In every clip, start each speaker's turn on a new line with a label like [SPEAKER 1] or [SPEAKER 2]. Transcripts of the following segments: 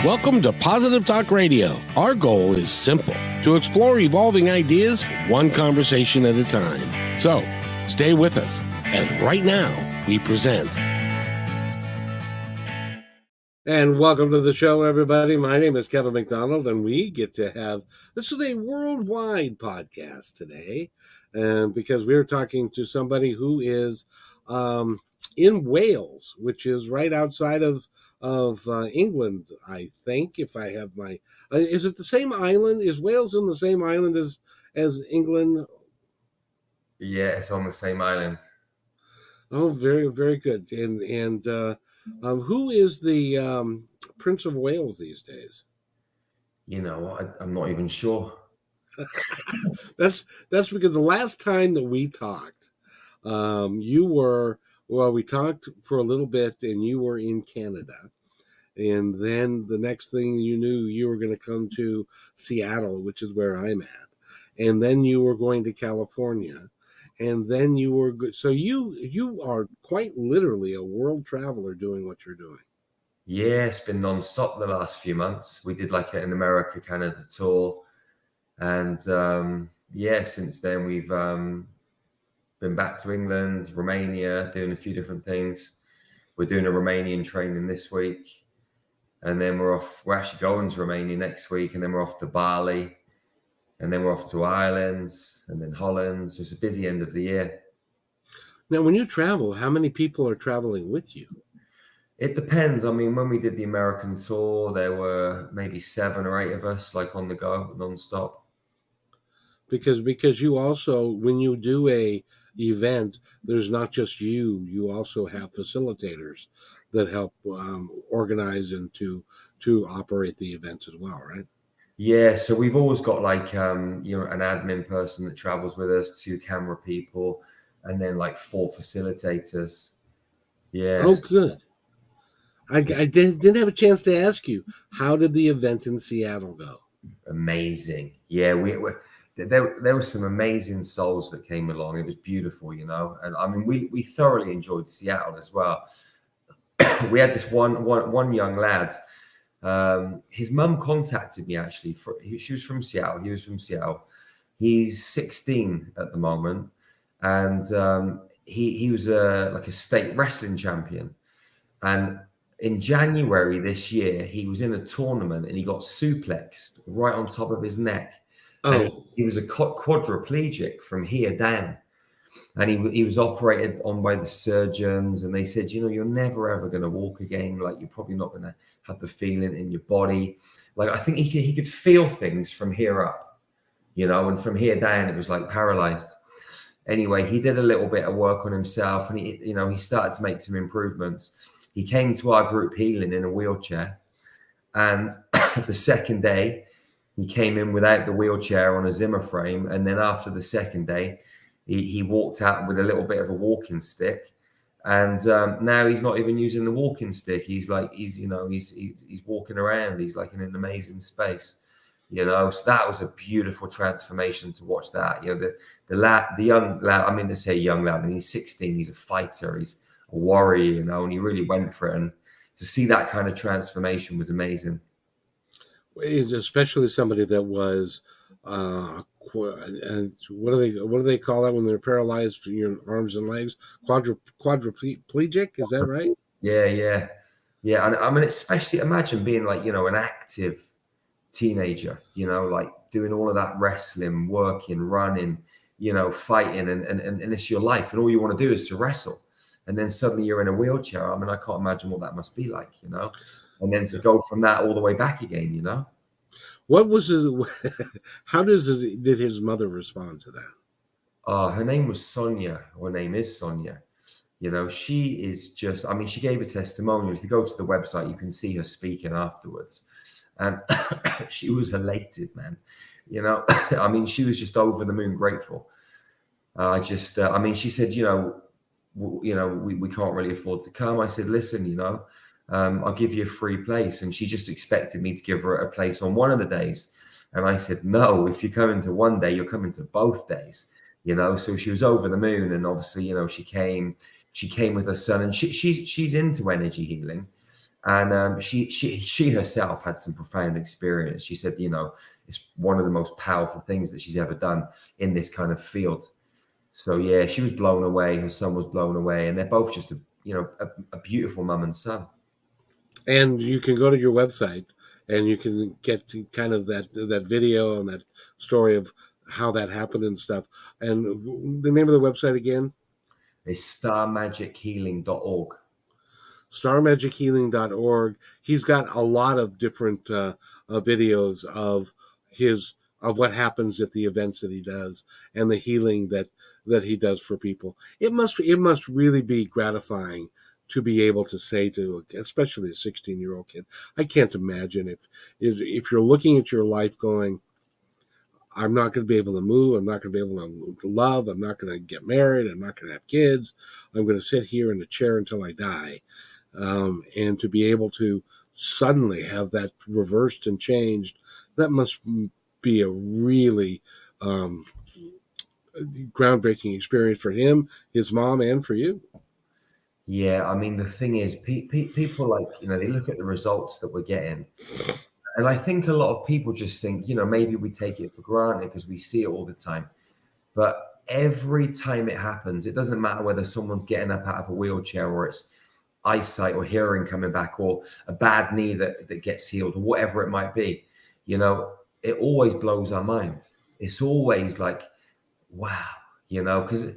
[SPEAKER 1] Welcome to Positive Talk Radio. Our goal is simple, to explore evolving ideas one conversation at a time. So, stay with us, as right now we present. And welcome to the show, everybody. My name is Kevin McDonald, and we get to have, this is a worldwide podcast today, and because we're talking to somebody who is in Wales, which is right outside of England, I think, if I have my... is it the same island? Is Wales in the same island as England?
[SPEAKER 2] Yeah, it's on the same island.
[SPEAKER 1] Oh, very, very good. And who is the Prince of Wales these days?
[SPEAKER 2] You know, I'm not even sure.
[SPEAKER 1] That's because the last time that we talked, you were... Well, we talked for a little bit, and you were in Canada. And then the next thing you knew, you were going to come to Seattle, which is where I'm at. And then you were going to California. And then you were... So you are quite literally a world traveler doing what you're doing.
[SPEAKER 2] Yeah, it's been non-stop the last few months. We did like an America, Canada tour. And since then we've... been back to England, Romania, doing a few different things. We're doing a Romanian training this week. And then we're actually going to Romania next week. And then we're off to Bali. And then we're off to Ireland and then Holland. So it's a busy end of the year.
[SPEAKER 1] Now, when you travel, how many people are traveling with you?
[SPEAKER 2] It depends. I mean, when we did the American tour, there were maybe 7 or 8 of us, like on the go, non-stop.
[SPEAKER 1] Because you also, when you do a event, there's not just you also have facilitators that help organize and to operate the events as well, right?
[SPEAKER 2] Yeah, so we've always got like an admin person that travels with us, 2 camera people, and then like 4 facilitators. Yeah.
[SPEAKER 1] Oh, good. I didn't have a chance to ask you, how did the event in Seattle go?
[SPEAKER 2] Amazing. Yeah, there were some amazing souls that came along. It was beautiful, you know. And I mean, we thoroughly enjoyed Seattle as well. We had this one young lad. His mum contacted me actually. She was from Seattle. He was from Seattle. He's 16 at the moment, and he was like a state wrestling champion. And in January this year, he was in a tournament and he got suplexed right on top of his neck.
[SPEAKER 1] Oh,
[SPEAKER 2] he was a quadriplegic from here down, and he was operated on by the surgeons, and they said, you know, you're never ever going to walk again. Like, you're probably not going to have the feeling in your body. Like, I think he could feel things from here up, you know, and from here down it was like paralyzed. Anyway, he did a little bit of work on himself, and he started to make some improvements. He came to our group healing in a wheelchair, and the second day he came in without the wheelchair on a Zimmer frame. And then after the second day, he walked out with a little bit of a walking stick. And now he's not even using the walking stick. He's walking around. He's like in an amazing space, you know. So that was a beautiful transformation to watch that. You know, the young lad, I mean to say young lad, and he's 16, he's a fighter, he's a warrior, you know, and he really went for it. And to see that kind of transformation was amazing.
[SPEAKER 1] Especially somebody that was, and what do they call that when they're paralyzed, your arms and legs? Quadriplegic, is that right?
[SPEAKER 2] Yeah. And I mean, especially imagine being like, you know, an active teenager, you know, like doing all of that wrestling, working, running, you know, fighting, and it's your life, and all you want to do is to wrestle. And then suddenly you're in a wheelchair. I mean, I can't imagine what that must be like, you know. And then to go from that all the way back again, you know.
[SPEAKER 1] What was how did his mother respond to that?
[SPEAKER 2] Her name was Sonia. Her name is Sonia. You know, she is just, I mean, she gave a testimonial. If you go to the website, you can see her speaking afterwards. And she was elated, man. You know, I mean, she was just over the moon grateful. I mean, she said, you know, we can't really afford to come. I said, listen, you know, I'll give you a free place. And she just expected me to give her a place on one of the days. And I said, no, if you're coming to one day, you're coming to both days, you know. So she was over the moon. And obviously, you know, she came with her son, and she's into energy healing. And she herself had some profound experience. She said, you know, it's one of the most powerful things that she's ever done in this kind of field. So yeah, she was blown away. Her son was blown away, and they're both just a beautiful mum and son.
[SPEAKER 1] And you can go to your website and you can get to kind of that video and that story of how that happened and stuff. And the name of the website again?
[SPEAKER 2] It's starmagichealing.org.
[SPEAKER 1] StarMagicHealing.org. He's got a lot of different videos of his of what happens at the events that he does and the healing that he does for people. It must really be gratifying to be able to say to, especially a 16-year-old kid. I can't imagine if you're looking at your life going, I'm not going to be able to move. I'm not going to be able to love. I'm not going to get married. I'm not going to have kids. I'm going to sit here in a chair until I die. And to be able to suddenly have that reversed and changed, that must be a really groundbreaking experience for him, his mom, and for you.
[SPEAKER 2] Yeah, I mean, the thing is, people, like, you know, they look at the results that we're getting. And I think a lot of people just think, you know, maybe we take it for granted because we see it all the time. But every time it happens, it doesn't matter whether someone's getting up out of a wheelchair, or it's eyesight or hearing coming back, or a bad knee that gets healed, or whatever it might be. You know, it always blows our mind. It's always like, wow, you know, because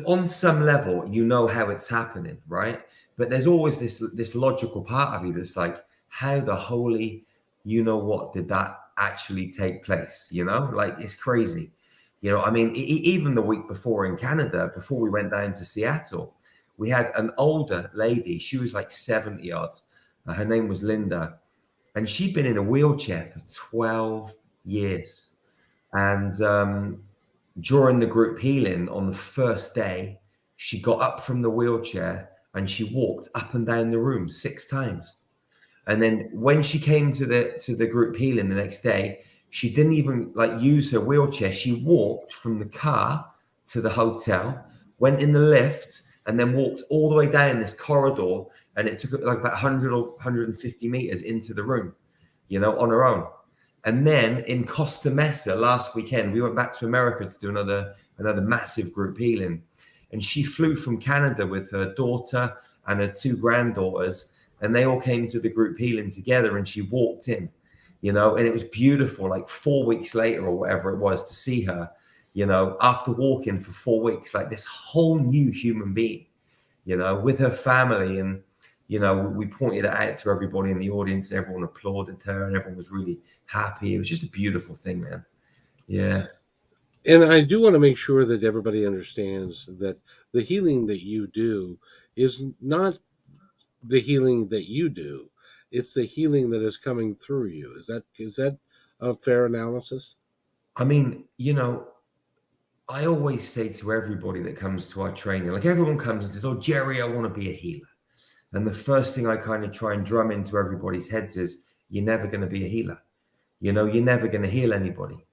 [SPEAKER 2] on some level, you know how it's happening, right? But there's always this logical part of you that's like, how the holy, you know what, did that actually take place? You know, like, it's crazy. You know, I mean, even the week before in Canada, before we went down to Seattle, we had an older lady. She was like 70 yards. Her name was Linda, and she'd been in a wheelchair for 12 years. And during the group healing on the first day, she got up from the wheelchair and she walked up and down the room 6 times. And then when she came to the group healing the next day, she didn't even like use her wheelchair. She walked from the car to the hotel, went in the lift, and then walked all the way down this corridor. And it took like about 100 or 150 meters into the room, you know, on her own. And then in Costa Mesa last weekend, we went back to America to do another massive group healing. And she flew from Canada with her daughter and her 2 granddaughters, and they all came to the group healing together, and she walked in, you know, and it was beautiful. Like 4 weeks later or whatever it was, to see her, you know, after walking for 4 weeks, like this whole new human being, you know, with her family. And, you know, we pointed it out to everybody in the audience. Everyone applauded her and everyone was really happy. It was just a beautiful thing, man. Yeah.
[SPEAKER 1] And I do want to make sure that everybody understands that the healing that you do is not the healing that you do. It's the healing that is coming through you. Is that a fair analysis?
[SPEAKER 2] I mean, you know, I always say to everybody that comes to our training, like, everyone comes and says, "Oh, Jerry, I want to be a healer." And the first thing I kind of try and drum into everybody's heads is, you're never going to be a healer. You know, you're never going to heal anybody.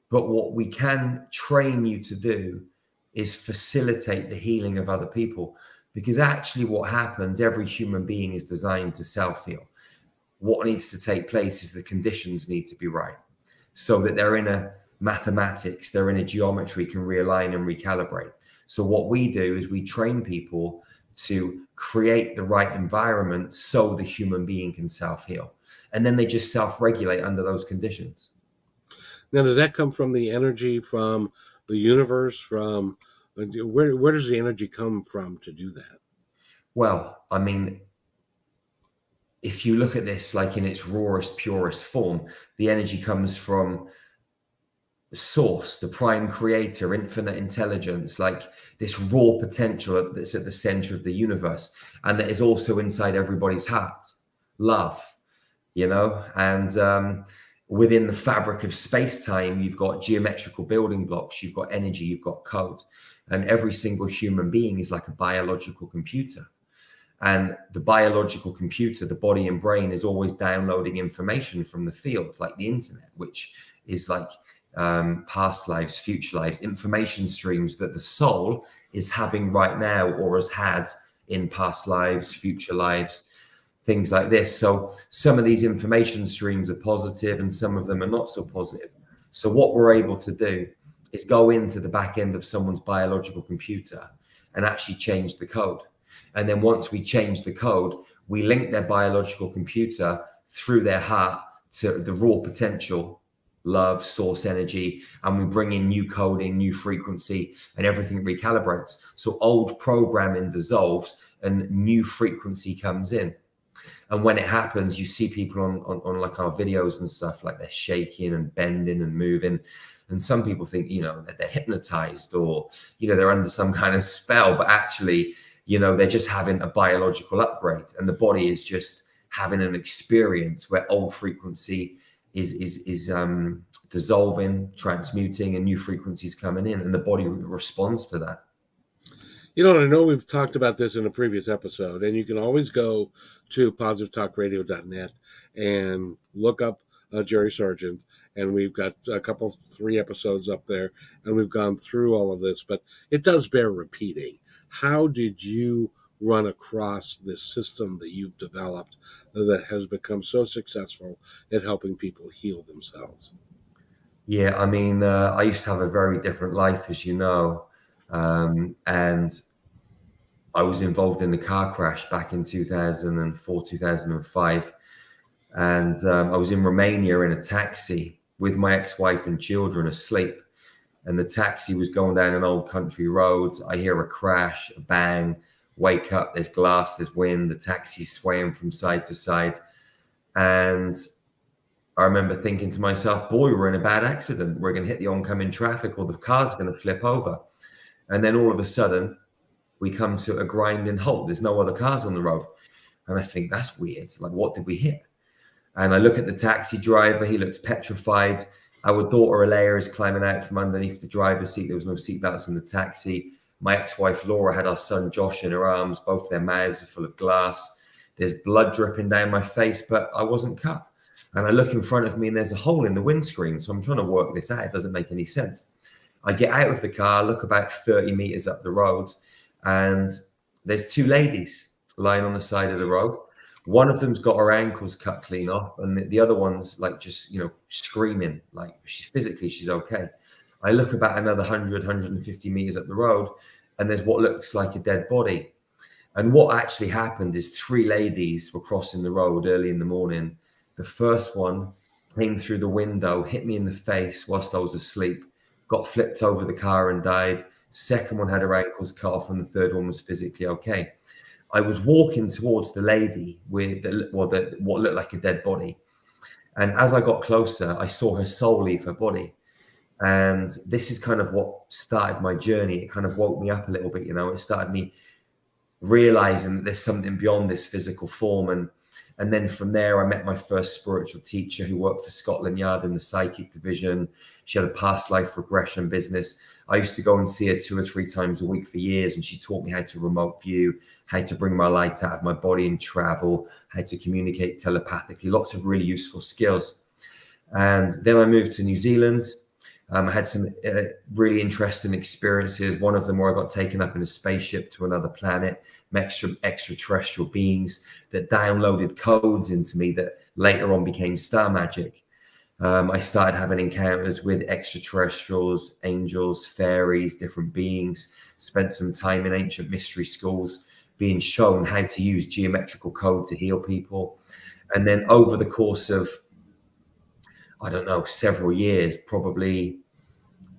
[SPEAKER 2] But what we can train you to do is facilitate the healing of other people. Because actually what happens, every human being is designed to self-heal. What needs to take place is the conditions need to be right, so that their inner mathematics, their inner geometry can realign and recalibrate. So what we do is we train people to create the right environment so the human being can self-heal. And then they just self-regulate under those conditions.
[SPEAKER 1] Now, does that come from the energy from the universe? From where does the energy come from to do that?
[SPEAKER 2] Well, I mean, if you look at this like in its rawest, purest form, the energy comes from source, the prime creator, infinite intelligence, like this raw potential that's at the center of the universe, and that is also inside everybody's heart. Love, you know. And within the fabric of space-time, you've got geometrical building blocks, you've got energy, you've got code. And every single human being is like a biological computer. And the biological computer, the body and brain, is always downloading information from the field, like the internet, which is like past lives, future lives, information streams that the soul is having right now or has had in past lives, future lives. things like this. So some of these information streams are positive and some of them are not so positive. So what we're able to do is go into the back end of someone's biological computer and actually change the code. And then once we change the code, we link their biological computer through their heart to the raw potential, love, source energy, and we bring in new coding, new frequency, and everything recalibrates. So old programming dissolves and new frequency comes in. And when it happens, you see people on like our videos and stuff, like they're shaking and bending and moving. And some people think, that they're hypnotized or, they're under some kind of spell, but actually, they're just having a biological upgrade and the body is just having an experience where old frequency is dissolving, transmuting, and new frequencies coming in, and the body responds to that.
[SPEAKER 1] I know we've talked about this in a previous episode, and you can always go to positivetalkradio.net and look up Jerry Sargeant, and we've got 3 episodes up there, and we've gone through all of this, but it does bear repeating. How did you run across this system that you've developed that has become so successful at helping people heal themselves?
[SPEAKER 2] Yeah, I used to have a very different life, as you know. And I was involved in a car crash back in 2004, 2005. And I was in Romania in a taxi with my ex-wife and children asleep. And the taxi was going down an old country road. I hear a crash, a bang, wake up, there's glass, there's wind, the taxi's swaying from side to side. And I remember thinking to myself, boy, we're in a bad accident. We're going to hit the oncoming traffic or the car's going to flip over. And then all of a sudden, we come to a grinding halt. There's no other cars on the road. And I think, that's weird. Like, what did we hit? And I look at the taxi driver. He looks petrified. Our daughter, Alea, is climbing out from underneath the driver's seat. There was no seatbelts in the taxi. My ex-wife, Laura, had our son, Josh, in her arms. Both their mouths are full of glass. There's blood dripping down my face, but I wasn't cut. And I look in front of me and there's a hole in the windscreen. So I'm trying to work this out. It doesn't make any sense. I get out of the car, look about 30 meters up the road, and there's 2 ladies lying on the side of the road. One of them's got her ankles cut clean off, and the other one's like just, screaming, like she's okay. I look about another 100, 150 meters up the road, and there's what looks like a dead body. And what actually happened is 3 ladies were crossing the road early in the morning. The first one came through the window, hit me in the face whilst I was asleep, got flipped over the car and died. Second one had her ankles cut off, and the third one was physically okay. I was walking towards the lady with what looked like a dead body. And as I got closer, I saw her soul leave her body. And this is kind of what started my journey. It kind of woke me up a little bit, It started me realizing that there's something beyond this physical form. And then from there, I met my first spiritual teacher who worked for Scotland Yard in the psychic division. She had a past life regression business. I used to go and see her 2 or 3 times a week for years. And she taught me how to remote view, how to bring my light out of my body and travel, how to communicate telepathically, lots of really useful skills. And then I moved to New Zealand. I had some really interesting experiences. One of them where I got taken up in a spaceship to another planet, extraterrestrial beings that downloaded codes into me that later on became star magic. I started having encounters with extraterrestrials, angels, fairies, different beings, spent some time in ancient mystery schools being shown how to use geometrical code to heal people. And then over the course of, I don't know, several years, probably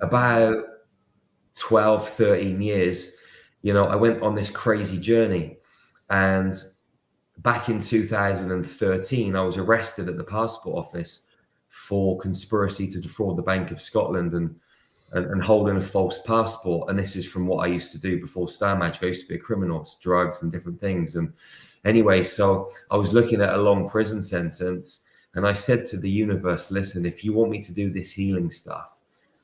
[SPEAKER 2] about 12, 13 years, I went on this crazy journey. And back in 2013, I was arrested at the passport office for conspiracy to defraud the Bank of Scotland and holding a false passport. And this is from what I used to do before Star Magic. I used to be a criminal, drugs and different things. And anyway, so I was looking at a long prison sentence, and I said to the universe, listen, if you want me to do this healing stuff,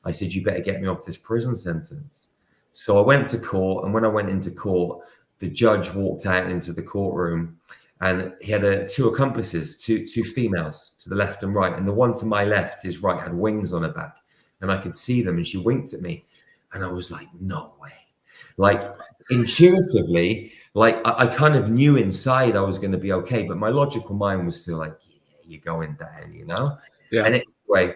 [SPEAKER 2] I said, you better get me off this prison sentence. So I went to court, and when I went into court, the judge walked out into the courtroom, and he had 2 accomplices, two females to the left and right. And the one to my left, his right, had wings on her back, and I could see them, and she winked at me. And I was like, no way. Like intuitively, like I kind of knew inside I was going to be okay, but my logical mind was still like, yeah, you're going down, you know?
[SPEAKER 1] Yeah.
[SPEAKER 2] And anyway,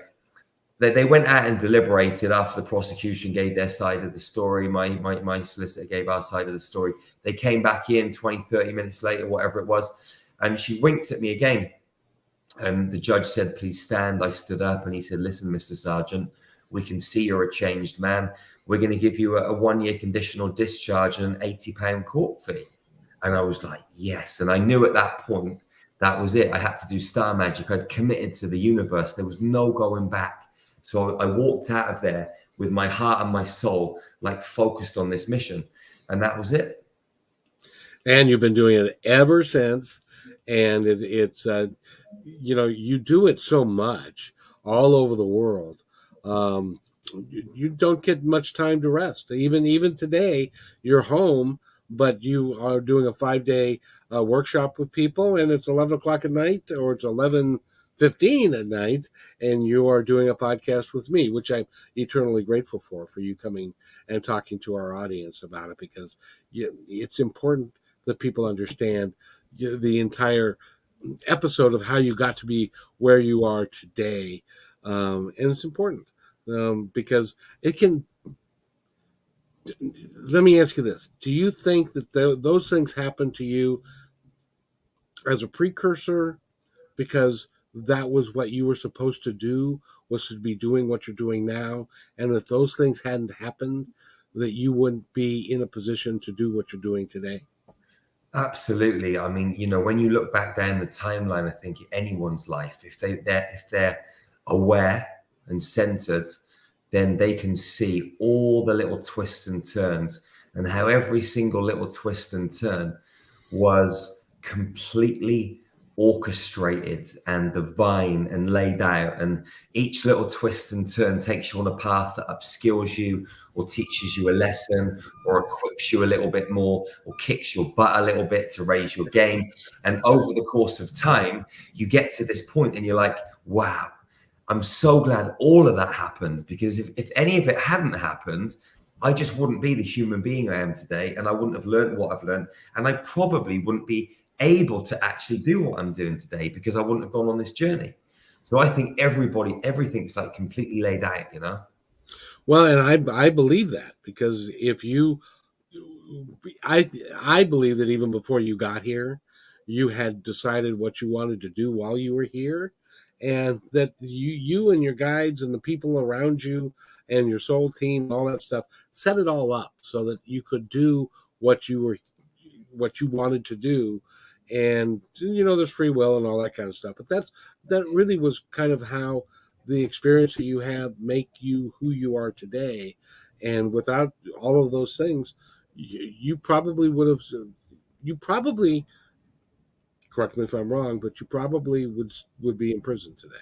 [SPEAKER 2] they went out and deliberated after the prosecution gave their side of the story. My solicitor gave our side of the story. They came back in 20, 30 minutes later, whatever it was. And she winked at me again. And the judge said, please stand. I stood up and he said, listen, Mr. Sargeant, we can see you're a changed man. We're going to give you a 1-year conditional discharge and an £80 court fee. And I was like, yes. And I knew at that point, that was it. I had to do star magic. I'd committed to the universe. There was no going back. So I walked out of there with my heart and my soul, like focused on this mission. And that was it.
[SPEAKER 1] And you've been doing it ever since. And it's, you do it so much all over the world. You don't get much time to rest. Even today, you're home, but you are doing a 5-day workshop with people, and it's 11 o'clock at night, or it's 11:15 at night, and you are doing a podcast with me, which I'm eternally grateful for you coming and talking to our audience about it, because it's important that people understand the entire episode of how you got to be where you are today. And it's important because it can. Let me ask you this. Do you think that those things happen to you as a precursor because that was what you were supposed to do, was to be doing what you're doing now? And if those things hadn't happened, that you wouldn't be in a position to do what you're doing today?
[SPEAKER 2] Absolutely. I mean, when you look back there in the timeline, I think anyone's life, if they're aware and centered, then they can see all the little twists and turns, and how every single little twist and turn was completely orchestrated and divine and laid out. And each little twist and turn takes you on a path that upskills you or teaches you a lesson or equips you a little bit more or kicks your butt a little bit to raise your game. And over the course of time, you get to this point and you're like, wow, I'm so glad all of that happened, because if any of it hadn't happened, I just wouldn't be the human being I am today, and I wouldn't have learned what I've learned, and I probably wouldn't be able to actually do what I'm doing today because I wouldn't have gone on this journey. So I think everything's like completely laid out.
[SPEAKER 1] Well, and I believe that, because if you, I believe that even before you got here, you had decided what you wanted to do while you were here, and that you and your guides and the people around you and your soul team, all that stuff, set it all up so that you could do what you wanted to do. And there's free will and all that kind of stuff, but that really was kind of how the experience that you have make you who you are today. And without all of those things, you probably would have, you probably, correct me if I'm wrong, but you probably would be in prison today.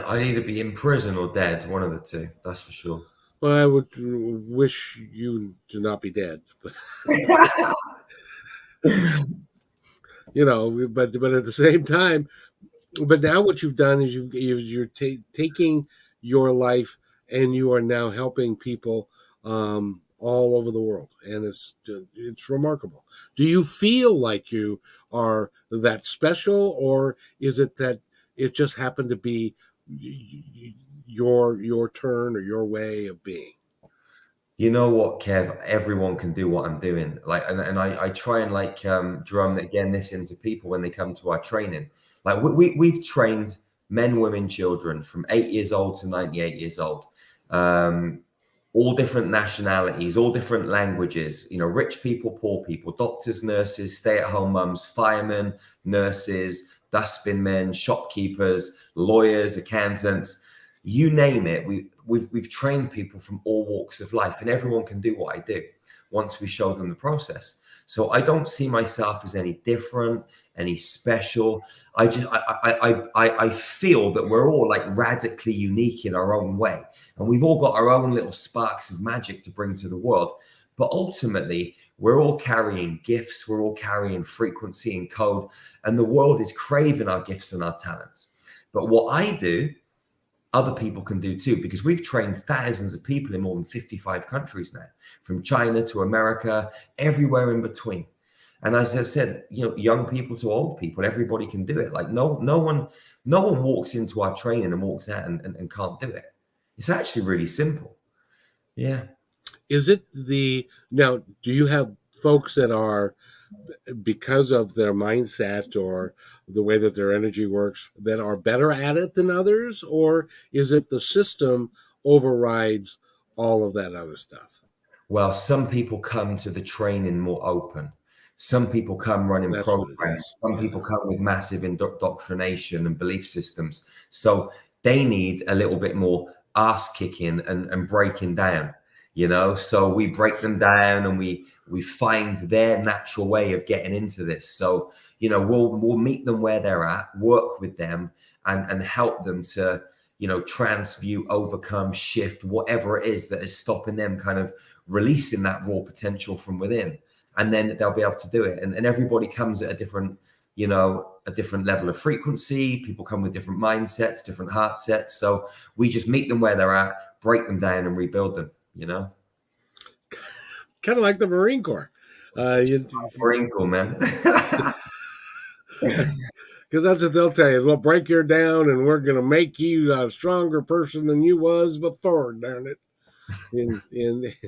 [SPEAKER 2] I'd either be in prison or dead, one of the two, that's for sure.
[SPEAKER 1] Well, I would wish you to not be dead, but but at the same time, but now what you've done is you're taking your life, and you are now helping people all over the world, and it's remarkable. Do you feel like you are that special, or is it that it just happened to be your turn or your way of being?
[SPEAKER 2] You know what, Kev? Everyone can do what I'm doing. Like, and I try and like drum again this into people when they come to our training. Like we've trained men, women, children from 8 years old to 98 years old, all different nationalities, all different languages. Rich people, poor people, doctors, nurses, stay-at-home mums, firemen, nurses, dustbin men, shopkeepers, lawyers, accountants. You name it. We've trained people from all walks of life, and everyone can do what I do once we show them the process. So I don't see myself as any different, any special. I feel that we're all like radically unique in our own way, and we've all got our own little sparks of magic to bring to the world. But ultimately, we're all carrying gifts, we're all carrying frequency and code, and the world is craving our gifts and our talents. But what I do other people can do too, because we've trained thousands of people in more than 55 countries now, from China to America, everywhere in between. And as I said, young people to old people, everybody can do it. Like no one walks into our training and walks out and can't do it. It's actually really simple. Yeah.
[SPEAKER 1] Is it now, do you have folks that are, because of their mindset or the way that their energy works, that are better at it than others? Or is it the system overrides all of that other stuff?
[SPEAKER 2] Well, some people come to the training more open. Some people come running
[SPEAKER 1] That's what it
[SPEAKER 2] programs.
[SPEAKER 1] is.
[SPEAKER 2] Some
[SPEAKER 1] Yeah.
[SPEAKER 2] people come with massive indoctrination and belief systems. So they need a little bit more ass kicking and breaking down, So we break them down and we find their natural way of getting into this. So, we'll meet them where they're at, work with them and help them to, transmute, overcome, shift, whatever it is that is stopping them kind of releasing that raw potential from within. And then they'll be able to do it. And everybody comes at a different level of frequency. People come with different mindsets, different heart sets. So we just meet them where they're at, break them down and rebuild them,
[SPEAKER 1] Kind of like the Marine Corps.
[SPEAKER 2] Marine Corps, man.
[SPEAKER 1] Because that's what they'll tell you is, well, break you down and we're going to make you a stronger person than you was before, darn it. In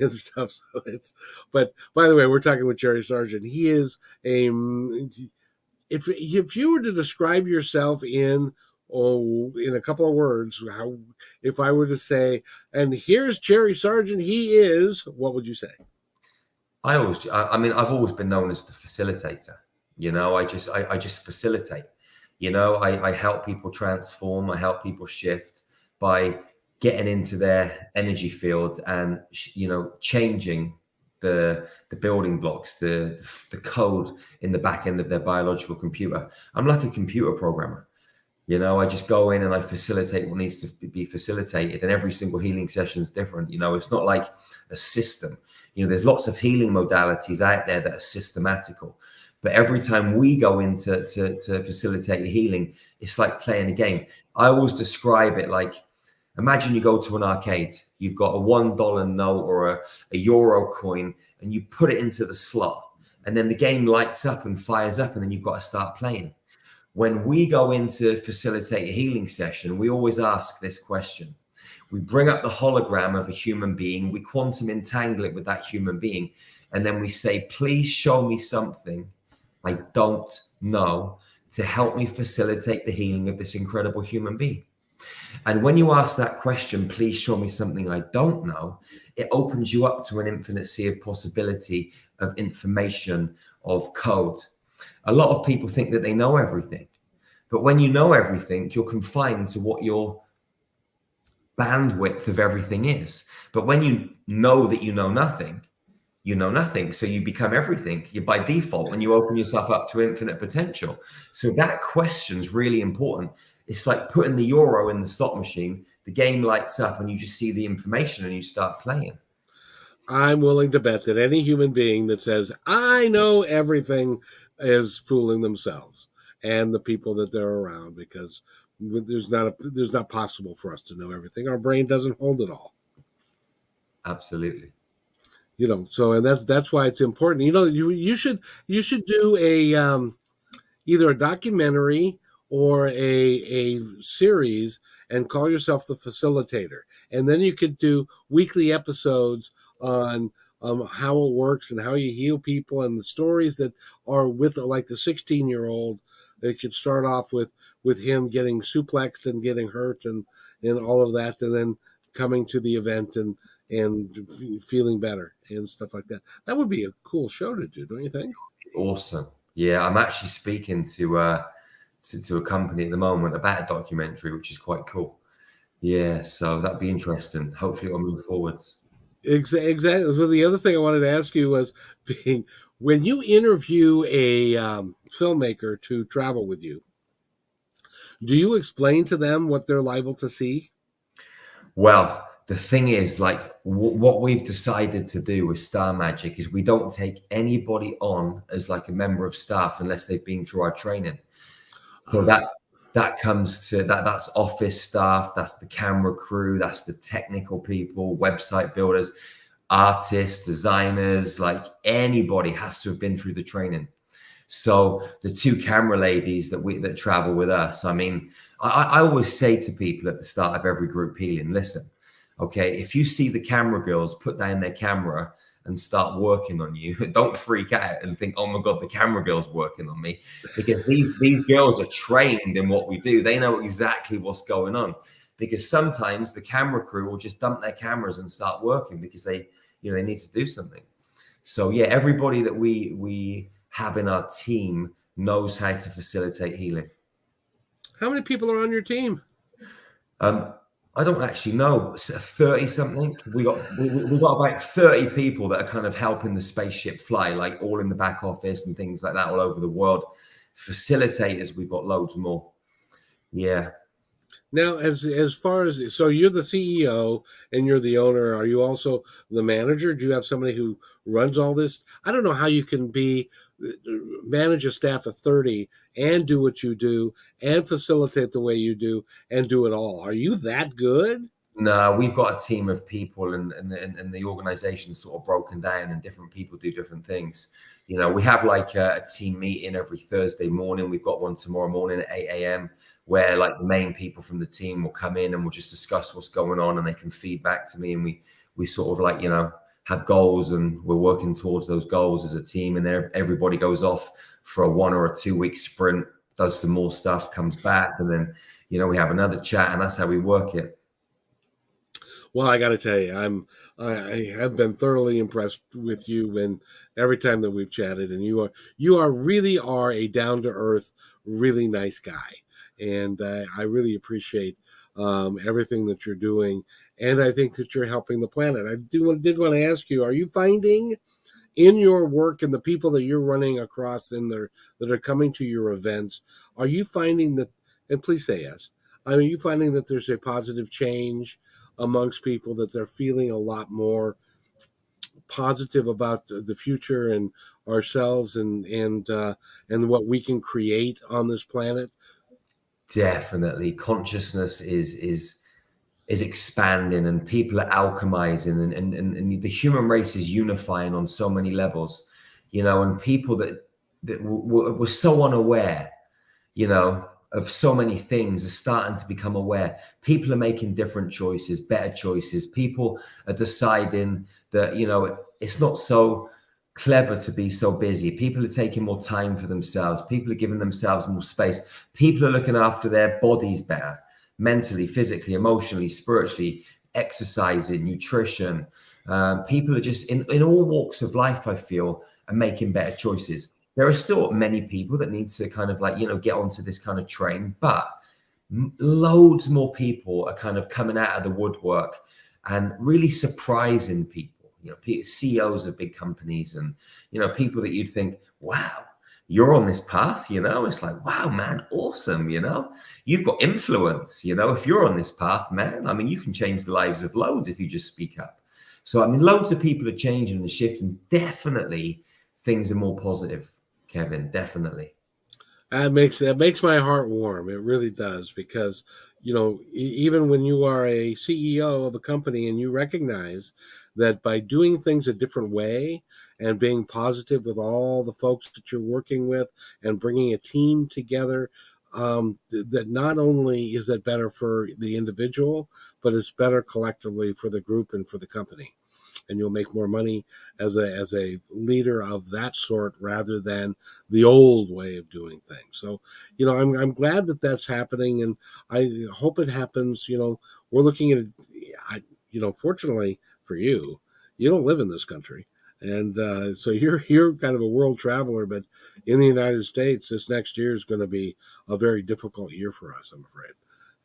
[SPEAKER 1] stuff. So but by the way, we're talking with Jerry Sargeant. He is if you were to describe yourself in a couple of words, if I were to say, and here's Jerry Sargeant, he is, what would you say?
[SPEAKER 2] I've always been known as the facilitator. I just facilitate. I help people transform. I help people shift by getting into their energy field and changing the building blocks, the code in the back end of their biological computer. I'm like a computer programmer. I just go in and I facilitate what needs to be facilitated, and every single healing session is different. It's not like a system. There's lots of healing modalities out there that are systematical, but every time we go in to facilitate healing, it's like playing a game. I always describe it like, imagine you go to an arcade, you've got a $1 note or a euro coin, and you put it into the slot, and then the game lights up and fires up, and then you've got to start playing. When we go in to facilitate a healing session, we always ask this question. We bring up the hologram of a human being, we quantum entangle it with that human being, and then we say, please show me something I don't know to help me facilitate the healing of this incredible human being. And when you ask that question, please show me something I don't know, it opens you up to an infinite sea of possibility, of information, of code. A lot of people think that they know everything. But when you know everything, you're confined to what your bandwidth of everything is. But when you know that you know nothing, you know nothing. So you become everything. You're by default when you open yourself up to infinite potential. So that question is really important. It's like putting the euro in the slot machine. The game lights up and you just see the information and you start playing.
[SPEAKER 1] I'm willing to bet that any human being that says, I know everything, is fooling themselves and the people that they're around, because there's not possible for us to know everything. Our brain doesn't hold it all.
[SPEAKER 2] Absolutely.
[SPEAKER 1] So, and that's why it's important. You should do a either a documentary or a series and call yourself the Facilitator, and then you could do weekly episodes on how it works and how you heal people, and the stories that are with, like, the 16-year-old. It could start off with him getting suplexed and getting hurt and all of that, and then coming to the event and feeling better and stuff like that. That would be a cool show to do, don't you think?
[SPEAKER 2] Awesome. Yeah, I'm actually speaking to a company at the moment about a documentary, which is quite cool. Yeah, so that'd be interesting. Hopefully it'll move forwards.
[SPEAKER 1] Exactly. So the other thing I wanted to ask you was, when you interview a filmmaker to travel with you, do you explain to them what they're liable to see?
[SPEAKER 2] Well, the thing is, like, what we've decided to do with Star Magic is we don't take anybody on as like a member of staff unless they've been through our training. So that comes to that's office staff, that's the camera crew, that's the technical people, website builders, artists, designers, like anybody has to have been through the training. So the two camera ladies that travel with us, I mean, I always say to people at the start of every group healing, listen, okay, if you see the camera girls put down their camera and start working on you, don't freak out and think, oh my God, the camera girl's working on me. Because these girls are trained in what we do. They know exactly what's going on. Because sometimes the camera crew will just dump their cameras and start working because they need to do something. So yeah, everybody that we have in our team knows how to facilitate healing.
[SPEAKER 1] How many people are on your team?
[SPEAKER 2] I don't actually know, 30 something. We got about 30 people that are kind of helping the spaceship fly, like all in the back office and things like that all over the world. Facilitators, we've got loads more. Yeah.
[SPEAKER 1] Now, as far as, so you're the CEO and you're the owner. Are you also the manager? Do you have somebody who runs all this? I don't know how you can manage a staff of 30 and do what you do and facilitate the way you do and do it all. Are you that good?
[SPEAKER 2] No, we've got a team of people, and the organization's sort of broken down, and different people do different things. We have like a team meeting every Thursday morning. We've got one tomorrow morning at 8 a.m. where like the main people from the team will come in and we'll just discuss what's going on, and they can feed back to me, and we sort of like, have goals, and we're working towards those goals as a team. And there, everybody goes off for a 1 or a 2 week sprint, does some more stuff, comes back, and then, we have another chat, and that's how we work it.
[SPEAKER 1] Well, I got to tell you, I have been thoroughly impressed with you, and every time that we've chatted, and you are really are a down to earth, really nice guy, and I really appreciate everything that you're doing, and I think that you're helping the planet. I did want to ask you: are you finding in your work and the people that you're running across that are coming to your events, are you finding that? And please say yes. Are you finding that there's a positive change amongst people, that they're feeling a lot more positive about the future and ourselves and what we can create on this planet?
[SPEAKER 2] Definitely, consciousness is expanding, and people are alchemizing, and the human race is unifying on so many levels, and people that were so unaware, of so many things, are starting to become aware. People are making different choices, better choices. People are deciding that, it's not so clever to be so busy. People are taking more time for themselves. People are giving themselves more space. People are looking after their bodies better, mentally, physically, emotionally, spiritually, exercising, nutrition. People are just in all walks of life, I feel, are making better choices. There are still many people that need to kind of like, get onto this kind of train, but loads more people are kind of coming out of the woodwork and really surprising people, CEOs of big companies, and, people that you'd think, wow, you're on this path, it's like, wow, man, awesome. You've got influence, if you're on this path, man, I mean, you can change the lives of loads if you just speak up. So, I mean, loads of people are changing and shifting. Definitely things are more positive, Kevin, definitely.
[SPEAKER 1] That makes my heart warm. It really does, because even when you are a CEO of a company and you recognize that by doing things a different way and being positive with all the folks that you're working with and bringing a team together, that not only is it better for the individual, but it's better collectively for the group and for the company. And you'll make more money as a leader of that sort, rather than the old way of doing things. So, I'm glad that that's happening, and I hope it happens. We're looking at, fortunately for you, you don't live in this country, and so you're kind of a world traveler. But in the United States, this next year is going to be a very difficult year for us, I'm afraid.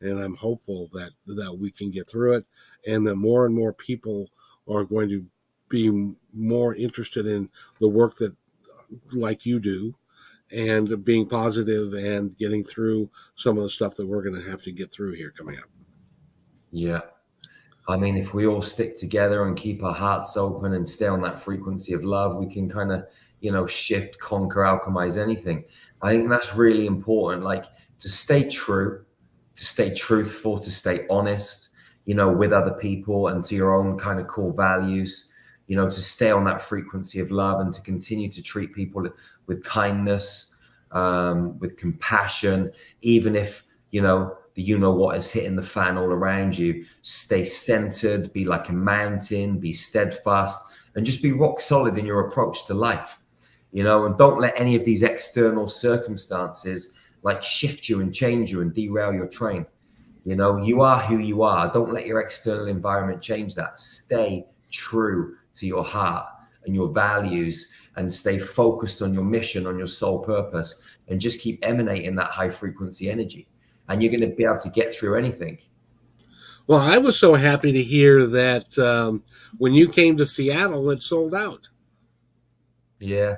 [SPEAKER 1] And I'm hopeful that we can get through it, and that more and more people are going to be more interested in the work that, like you do, and being positive and getting through some of the stuff that we're going to have to get through here coming up.
[SPEAKER 2] Yeah. I mean, if we all stick together and keep our hearts open and stay on that frequency of love, we can kind of, shift, conquer, alchemize anything. I think that's really important. Like to stay true, to stay truthful, to stay honest, with other people and to your own kind of core values, to stay on that frequency of love and to continue to treat people with kindness, with compassion, even if, what is hitting the fan all around you. Stay centered, be like a mountain, be steadfast, and just be rock solid in your approach to life. And don't let any of these external circumstances like shift you and change you and derail your train. You are who you are. Don't let your external environment change that. Stay true to your heart and your values and stay focused on your mission, on your sole purpose, and just keep emanating that high frequency energy. And you're going to be able to get through anything.
[SPEAKER 1] Well, I was so happy to hear that when you came to Seattle, it sold out.
[SPEAKER 2] Yeah.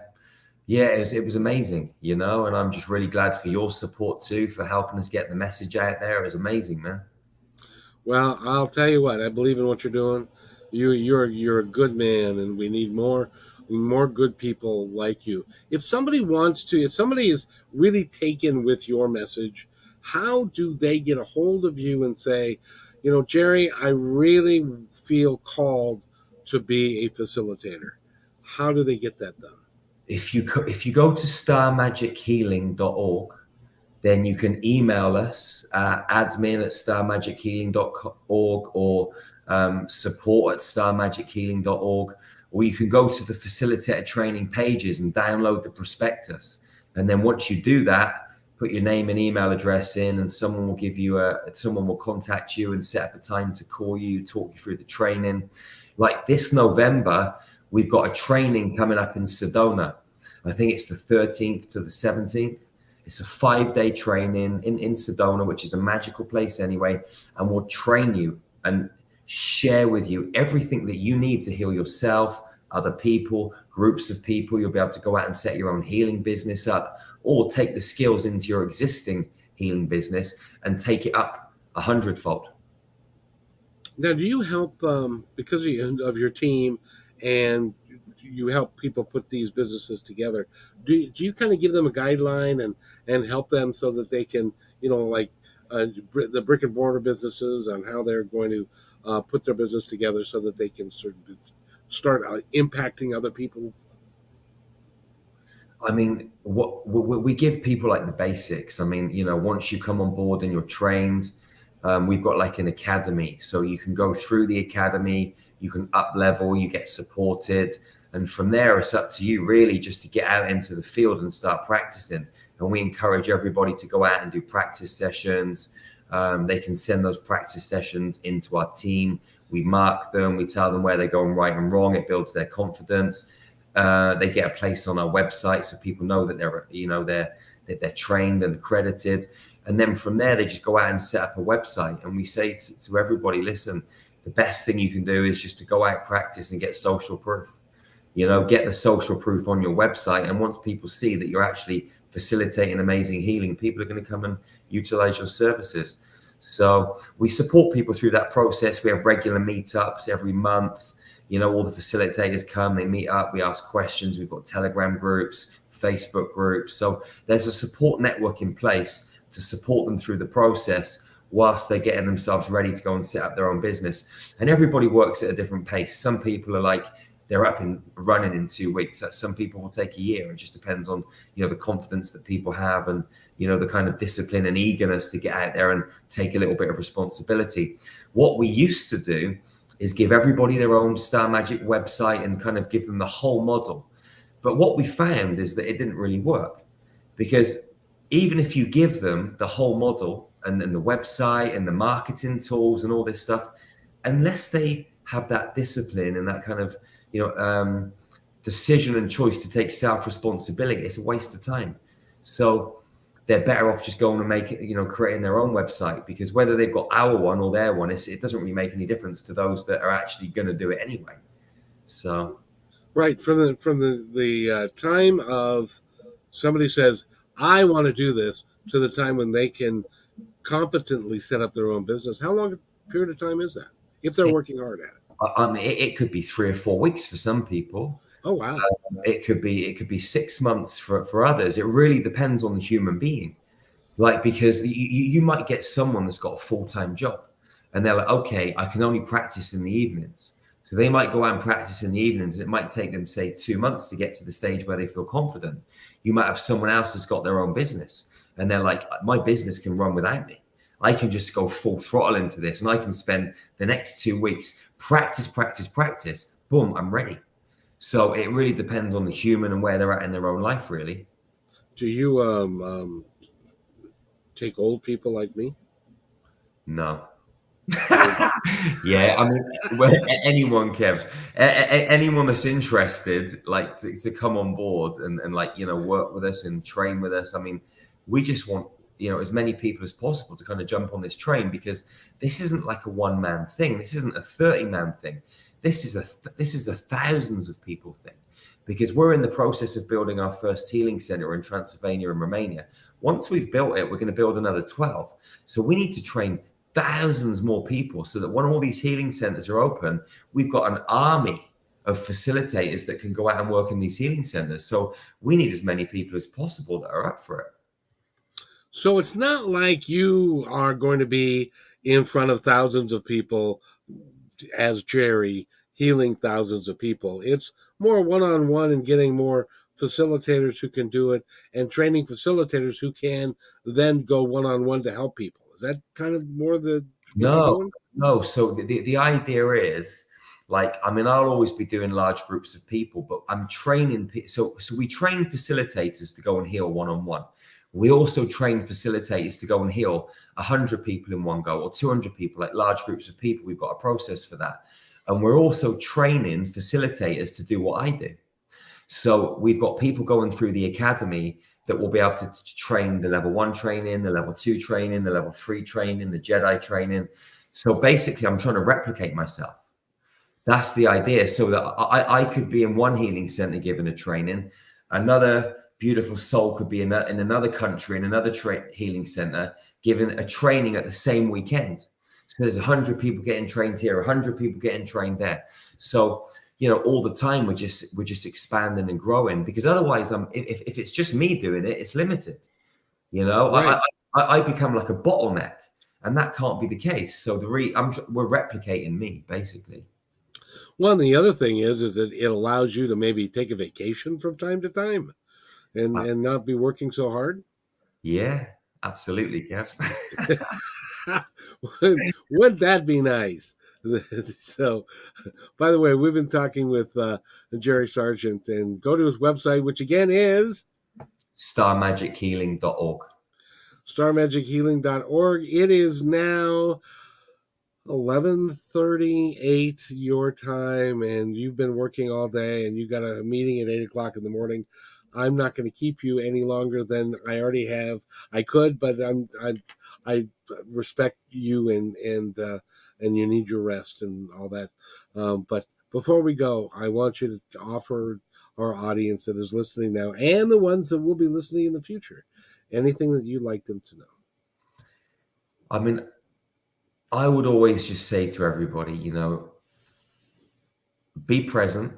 [SPEAKER 2] Yeah, it was amazing, and I'm just really glad for your support too, for helping us get the message out there. It was amazing, man.
[SPEAKER 1] Well, I'll tell you what, I believe in what you're doing. You're a good man, and we need more good people like you. If somebody is really taken with your message, how do they get a hold of you and say, Jerry, I really feel called to be a facilitator? How do they get that done?
[SPEAKER 2] If you go to starmagichealing.org, then you can email us admin@starmagichealing.org or support@starmagichealing.org, or you can go to the facilitator training pages and download the prospectus. And then once you do that, put your name and email address in, and someone will contact you and set up a time to call you, talk you through the training. Like this November, we've got a training coming up in Sedona. I think it's the 13th to the 17th. It's a 5-day training in Sedona, which is a magical place anyway. And we'll train you and share with you everything that you need to heal yourself, other people, groups of people. You'll be able to go out and set your own healing business up, or take the skills into your existing healing business and take it up 100-fold.
[SPEAKER 1] Now, do you help because of your team, and you help people put these businesses together? Do you kind of give them a guideline and help them so that they can, like the brick and mortar businesses, on how they're going to put their business together so that they can start impacting other people?
[SPEAKER 2] I mean, what we give people like the basics. I mean, once you come on board and you're trained, we've got like an academy, so you can go through the academy, you can up level, you get supported, and from there it's up to you really just to get out into the field and start practicing. And we encourage everybody to go out and do practice sessions. They can send those practice sessions into our team. We mark them, we tell them where they're going right and wrong. It builds their confidence. They get a place on our website so people know that they're trained and accredited. And then from there, they just go out and set up a website. And we say to everybody, listen, the best thing you can do is just to go out, practice, and get social proof. Get the social proof on your website. And once people see that you're actually facilitating amazing healing, people are going to come and utilize your services. So we support people through that process. We have regular meetups every month. All the facilitators come, they meet up, we ask questions. We've got Telegram groups, Facebook groups. So there's a support network in place to support them through the process whilst they're getting themselves ready to go and set up their own business. And everybody works at a different pace. Some people are like, they're up and running in 2 weeks. Some people will take a year. It just depends on, the confidence that people have and, the kind of discipline and eagerness to get out there and take a little bit of responsibility. What we used to do is give everybody their own Star Magic website and kind of give them the whole model. But what we found is that it didn't really work, because even if you give them the whole model and then the website and the marketing tools and all this stuff, unless they have that discipline and that kind of, decision and choice to take self-responsibility, it's a waste of time. So they're better off just going and creating their own website, because whether they've got our one or their one, it doesn't really make any difference to those that are actually going to do it anyway. So,
[SPEAKER 1] Right, from the time of somebody says, I want to do this, to the time when they can competently set up their own business, how long a period of time is that, if they're working hard at it?
[SPEAKER 2] it could be 3 or 4 weeks for some people.
[SPEAKER 1] Oh, wow.
[SPEAKER 2] It could be 6 months for others. It really depends on the human being. Like, because you might get someone that's got a full-time job and they're like, okay, I can only practice in the evenings. So they might go out and practice in the evenings. It might take them, say, 2 months to get to the stage where they feel confident. You might have someone else that's got their own business and they're like, my business can run without me. I can just go full throttle into this and I can spend the next 2 weeks practice, practice, practice. Boom, I'm ready. So it really depends on the human and where they're at in their own life, really.
[SPEAKER 1] Do you take old people like me?
[SPEAKER 2] No.
[SPEAKER 1] No.
[SPEAKER 2] Yeah, I mean, well, anyone, Kev, anyone that's interested, like to come on board and like, work with us and train with us. I mean, we just want, as many people as possible to kind of jump on this train, because this isn't like a one-man thing. This isn't a 30-man thing. This is a thousands of people thing, because we're in the process of building our first healing center in Transylvania and Romania. Once we've built it, we're going to build another 12. So we need to train thousands more people so that when all these healing centers are open, we've got an army of facilitators that can go out and work in these healing centers. So we need as many people as possible that are up for it.
[SPEAKER 1] So it's not like you are going to be in front of thousands of people as Jerry healing thousands of people. It's more one-on-one and getting more facilitators who can do it and training facilitators who can then go one-on-one to help people. Is that kind of more what you're
[SPEAKER 2] No,
[SPEAKER 1] doing?
[SPEAKER 2] no. So the idea is, like, I mean, I'll always be doing large groups of people, but I'm training. So we train facilitators to go and heal one-on-one. We also train facilitators to go and heal 100 people in one go, or 200 people, like large groups of people. We've got a process for that. And we're also training facilitators to do what I do. So we've got people going through the academy that will be able to train the level 1 training, the level 2 training, the level 3 training, the Jedi training. So basically, I'm trying to replicate myself. That's the idea. So that I could be in one healing center giving a training, another beautiful soul could be in another country, in another healing center, giving a training at the same weekend. So there's 100 people getting trained here, 100 people getting trained there. So, all the time we're just expanding and growing, because otherwise, if it's just me doing it, it's limited.
[SPEAKER 1] Right.
[SPEAKER 2] I become like a bottleneck, and that can't be the case. So we're replicating me, basically.
[SPEAKER 1] Well, and the other thing is that it allows you to maybe take a vacation from time to time
[SPEAKER 2] Uh,
[SPEAKER 1] and not be working so hard.
[SPEAKER 2] yeah, absolutely, Kev.
[SPEAKER 1] Wouldn't that be nice? So, by the way, we've been talking with Jerry Sargent, and go to his website, which again is
[SPEAKER 2] StarMagicHealing.org.
[SPEAKER 1] starmagichealing.org. It is now 11:38 your time, and you've been working all day, and you got a meeting at 8 o'clock in the morning. I'm not going to keep you any longer than I already have. I could, but I respect you, and you need your rest and all that. But before we go, I want you to offer our audience that is listening now, and the ones that will be listening in the future, anything that you'd like them to know.
[SPEAKER 2] I mean, I would always just say to everybody, be present,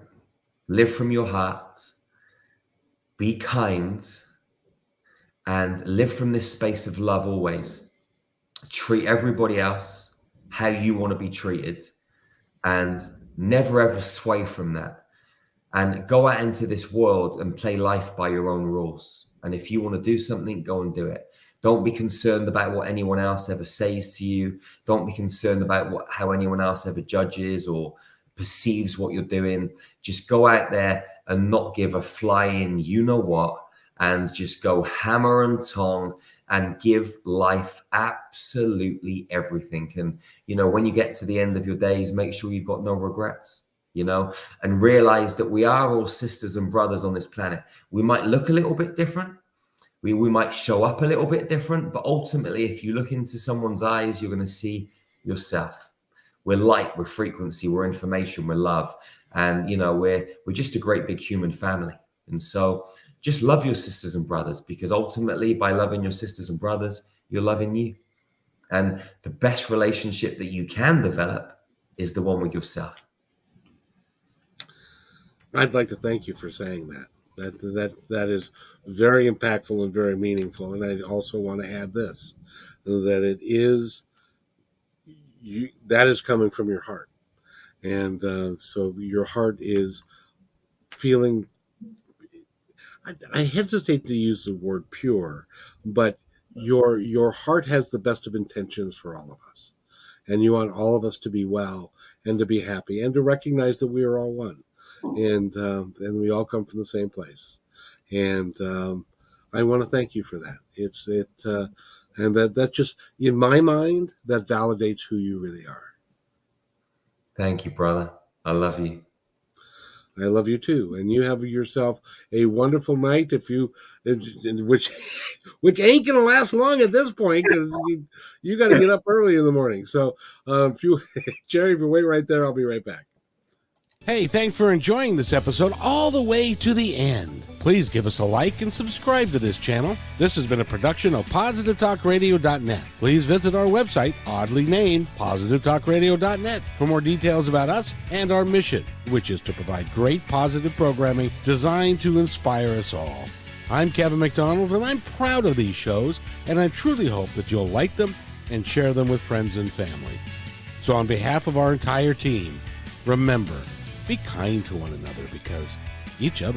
[SPEAKER 2] live from your heart, be kind, and live from this space of love always. Treat everybody else how you want to be treated, and never ever sway from that. And go out into this world and play life by your own rules. And if you want to do something, go and do it. Don't be concerned about what anyone else ever says to you. Don't be concerned about how anyone else ever judges or perceives what you're doing. Just go out there and not give a flying you know what, and just go hammer and tong and give life absolutely everything. And, when you get to the end of your days, make sure you've got no regrets. And realize that we are all sisters and brothers on this planet. We might look a little bit different. We might show up a little bit different, but ultimately, if you look into someone's eyes, you're going to see yourself. We're light, we're frequency, we're information, we're love. And, we're just a great big human family. And so just love your sisters and brothers, because ultimately, by loving your sisters and brothers, you're loving you. And the best relationship that you can develop is the one with yourself.
[SPEAKER 1] I'd like to thank you for saying that. That is very impactful and very meaningful. And I also want to add this, that it is that is coming from your heart, and so your heart is feeling. I hesitate to use the word pure, but your heart has the best of intentions for all of us, and you want all of us to be well and to be happy and to recognize that we are all one, and we all come from the same place, and I want to thank you for that. And that just in my mind that validates who you really are.
[SPEAKER 2] Thank you, brother. I love you.
[SPEAKER 1] I love you too, and you have yourself a wonderful night. Which ain't gonna last long at this point because you got to get up early in the morning. So, Jerry, if you wait right there, I'll be right back. Hey, thanks for enjoying this episode all the way to the end. Please give us a like and subscribe to this channel. This has been a production of PositiveTalkRadio.net. Please visit our website, oddly named PositiveTalkRadio.net, for more details about us and our mission, which is to provide great positive programming designed to inspire us all. I'm Kevin McDonald, and I'm proud of these shows, and I truly hope that you'll like them and share them with friends and family. So on behalf of our entire team, remember, be kind to one another because each other